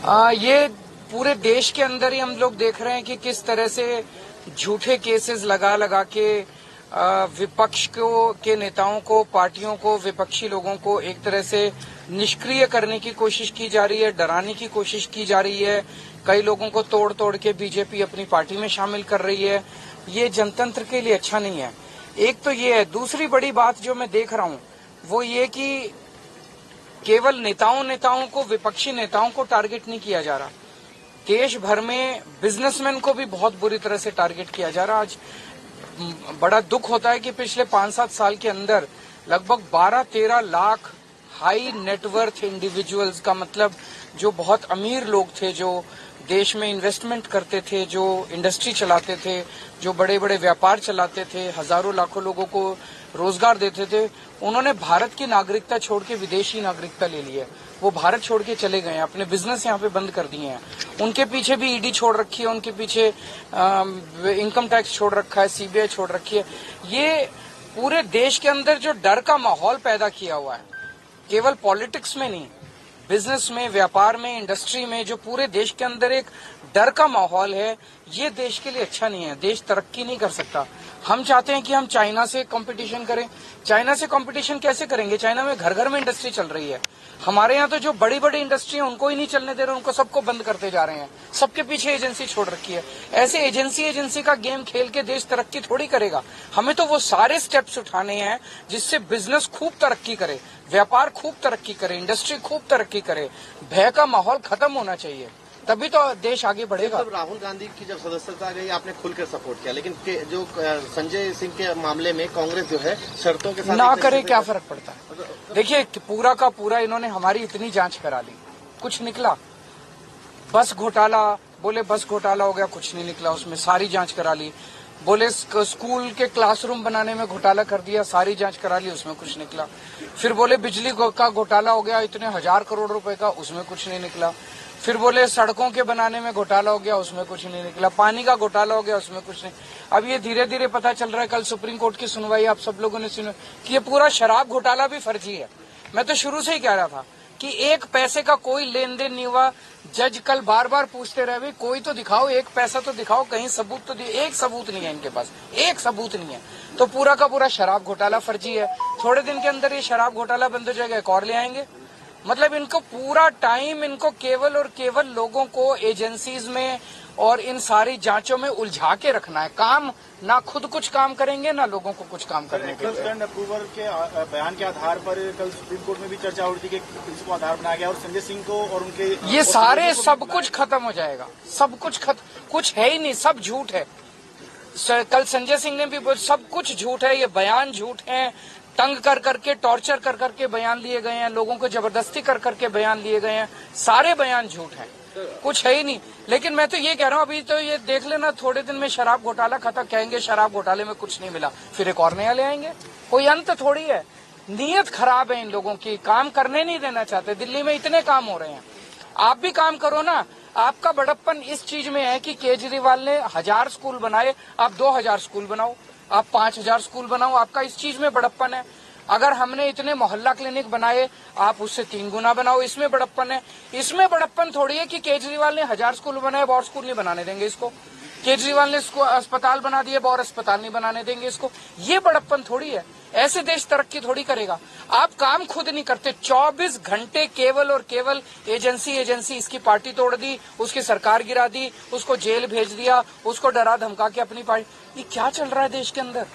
ये पूरे देश के अंदर ही हम लोग देख रहे हैं कि किस तरह से झूठे केसेस लगा लगा के विपक्ष के नेताओं को, पार्टियों को, विपक्षी लोगों को एक तरह से निष्क्रिय करने की कोशिश की जा रही है, डराने की कोशिश की जा रही है। कई लोगों को तोड़ तोड़ के बीजेपी अपनी पार्टी में शामिल कर रही है। ये जनतंत्र के लिए अच्छा नहीं है। एक तो ये है। दूसरी बड़ी बात जो मैं देख रहा हूं वो ये कि केवल नेताओं को, विपक्षी नेताओं को टारगेट नहीं किया जा रहा। देश भर में बिजनेसमैन को भी बहुत बुरी तरह से टारगेट किया जा रहा। आज बड़ा दुख होता है कि पिछले 5-7 साल के अंदर लगभग 12-13 लाख हाई नेटवर्थ इंडिविजुअल्स का मतलब जो बहुत अमीर लोग थे, जो देश में इन्वेस्टमेंट करते थे, जो इंडस्ट्री चलाते थे, जो बड़े बड़े व्यापार चलाते थे, हजारों लाखों लोगों को रोजगार देते थे, उन्होंने भारत की नागरिकता छोड़ के विदेशी नागरिकता ले ली है। वो भारत छोड़ के चले गए हैं, अपने बिजनेस यहाँ पे बंद कर दिए हैं। उनके पीछे भी ईडी छोड़ रखी है, उनके पीछे इनकम टैक्स छोड़ रखा है, सीबीआई छोड़ रखी है। ये पूरे देश के अंदर जो डर का माहौल पैदा किया हुआ है, केवल पॉलिटिक्स में नहीं, बिजनेस में, व्यापार में, इंडस्ट्री में जो पूरे देश के अंदर एक डर का माहौल है, ये देश के लिए अच्छा नहीं है। देश तरक्की नहीं कर सकता। हम चाहते हैं कि हम चाइना से कंपटीशन करें। चाइना से कंपटीशन कैसे करेंगे? चाइना में घर घर में इंडस्ट्री चल रही है। हमारे यहाँ तो जो बड़ी बड़ी इंडस्ट्री है उनको ही नहीं चलने दे रहे, उनको सबको बंद करते जा रहे हैं। सबके पीछे एजेंसी छोड़ रखी है। ऐसे एजेंसी का गेम खेल के देश तरक्की थोड़ी करेगा। हमें तो वो सारे स्टेप्स उठाने हैं जिससे बिजनेस खूब तरक्की करे, व्यापार खूब तरक्की करे, इंडस्ट्री खूब तरक्की करे। भय का माहौल खत्म होना चाहिए, तभी तो देश आगे बढ़ेगा। जब राहुल गांधी की जब सदस्यता गई आपने खुलकर सपोर्ट किया, लेकिन जो संजय सिंह के मामले में कांग्रेस जो है शर्तों के साथ ना करे, क्या फर्क पड़ता है? देखिए, पूरा का पूरा इन्होंने हमारी इतनी जांच करा ली, कुछ निकला? बस घोटाला, बोले बस घोटाला हो गया, कुछ नहीं निकला उसमें, सारी जांच करा ली। बोले स्कूल के क्लासरूम बनाने में घोटाला कर दिया, सारी जांच करा ली, उसमें कुछ निकला। फिर बोले बिजली का घोटाला हो गया, इतने 1000 करोड़ रुपए का, उसमें कुछ नहीं निकला। फिर बोले सड़कों के बनाने में घोटाला हो गया, उसमें कुछ नहीं निकला। पानी का घोटाला हो गया, उसमें कुछ नहीं। अब ये धीरे धीरे पता चल रहा है, कल सुप्रीम कोर्ट की सुनवाई आप सब लोगों ने सुनी, कि ये पूरा शराब घोटाला भी फर्जी है। मैं तो शुरू से ही कह रहा था कि एक पैसे का कोई लेन देन नहीं हुआ। जज कल बार बार पूछते रहे, भाई कोई तो दिखाओ, एक पैसा तो दिखाओ, कहीं सबूत तो एक सबूत नहीं है इनके पास, एक सबूत नहीं है। तो पूरा का पूरा शराब घोटाला फर्जी है। थोड़े दिन के अंदर ये शराब घोटाला बंद हो जाएगा, एक और ले आएंगे। मतलब इनको पूरा टाइम, इनको केवल और केवल लोगों को एजेंसीज में और इन सारी जांचों में उलझा के रखना है। काम ना खुद कुछ काम करेंगे, ना लोगों को कुछ काम करने के लिए। अप्रूवल के बयान के आधार पर कल सुप्रीम कोर्ट में भी चर्चा हो रही थी कि इसको आधार बनाया गया और संजय सिंह को और उनके ये सारे सब कुछ खत्म हो जाएगा। सब कुछ कुछ है ही नहीं, सब झूठ है। कल संजय सिंह ने भी सब कुछ झूठ है, ये बयान झूठ है। तंग कर करके, टॉर्चर कर करके बयान लिए गए हैं, लोगों को जबरदस्ती कर करके बयान लिए गए हैं, सारे बयान झूठ हैं, कुछ है ही नहीं। लेकिन मैं तो ये कह रहा हूँ, अभी तो ये देख लेना, थोड़े दिन में शराब घोटाला खत्म, कहेंगे शराब घोटाले में कुछ नहीं मिला, फिर एक और नया ले आएंगे। कोई अंत थोड़ी है। नीयत खराब है इन लोगों की, काम करने नहीं देना चाहते। दिल्ली में इतने काम हो रहे हैं, आप भी काम करो ना। आपका बड़प्पन इस चीज में है कि केजरीवाल ने 1000 स्कूल बनाए, आप 2000 स्कूल बनाओ, आप 5000 स्कूल बनाओ, आपका इस चीज में बड़प्पन है। अगर हमने इतने मोहल्ला क्लिनिक बनाए, आप उससे 3 गुना बनाओ, इसमें बड़प्पन है। इसमें बड़प्पन थोड़ी है कि केजरीवाल ने 1000 स्कूल बनाए, और स्कूल नहीं बनाने देंगे इसको। केजरीवाल ने इसको अस्पताल बना दिए, और अस्पताल नहीं बनाने देंगे इसको। ये बड़प्पन थोड़ी है। ऐसे देश तरक्की थोड़ी करेगा। आप काम खुद नहीं करते, 24 घंटे केवल और केवल एजेंसी इसकी पार्टी तोड़ दी, उसकी सरकार गिरा दी, उसको जेल भेज दिया, उसको डरा धमका के अपनी पार्टी। ये क्या चल रहा है देश के अंदर?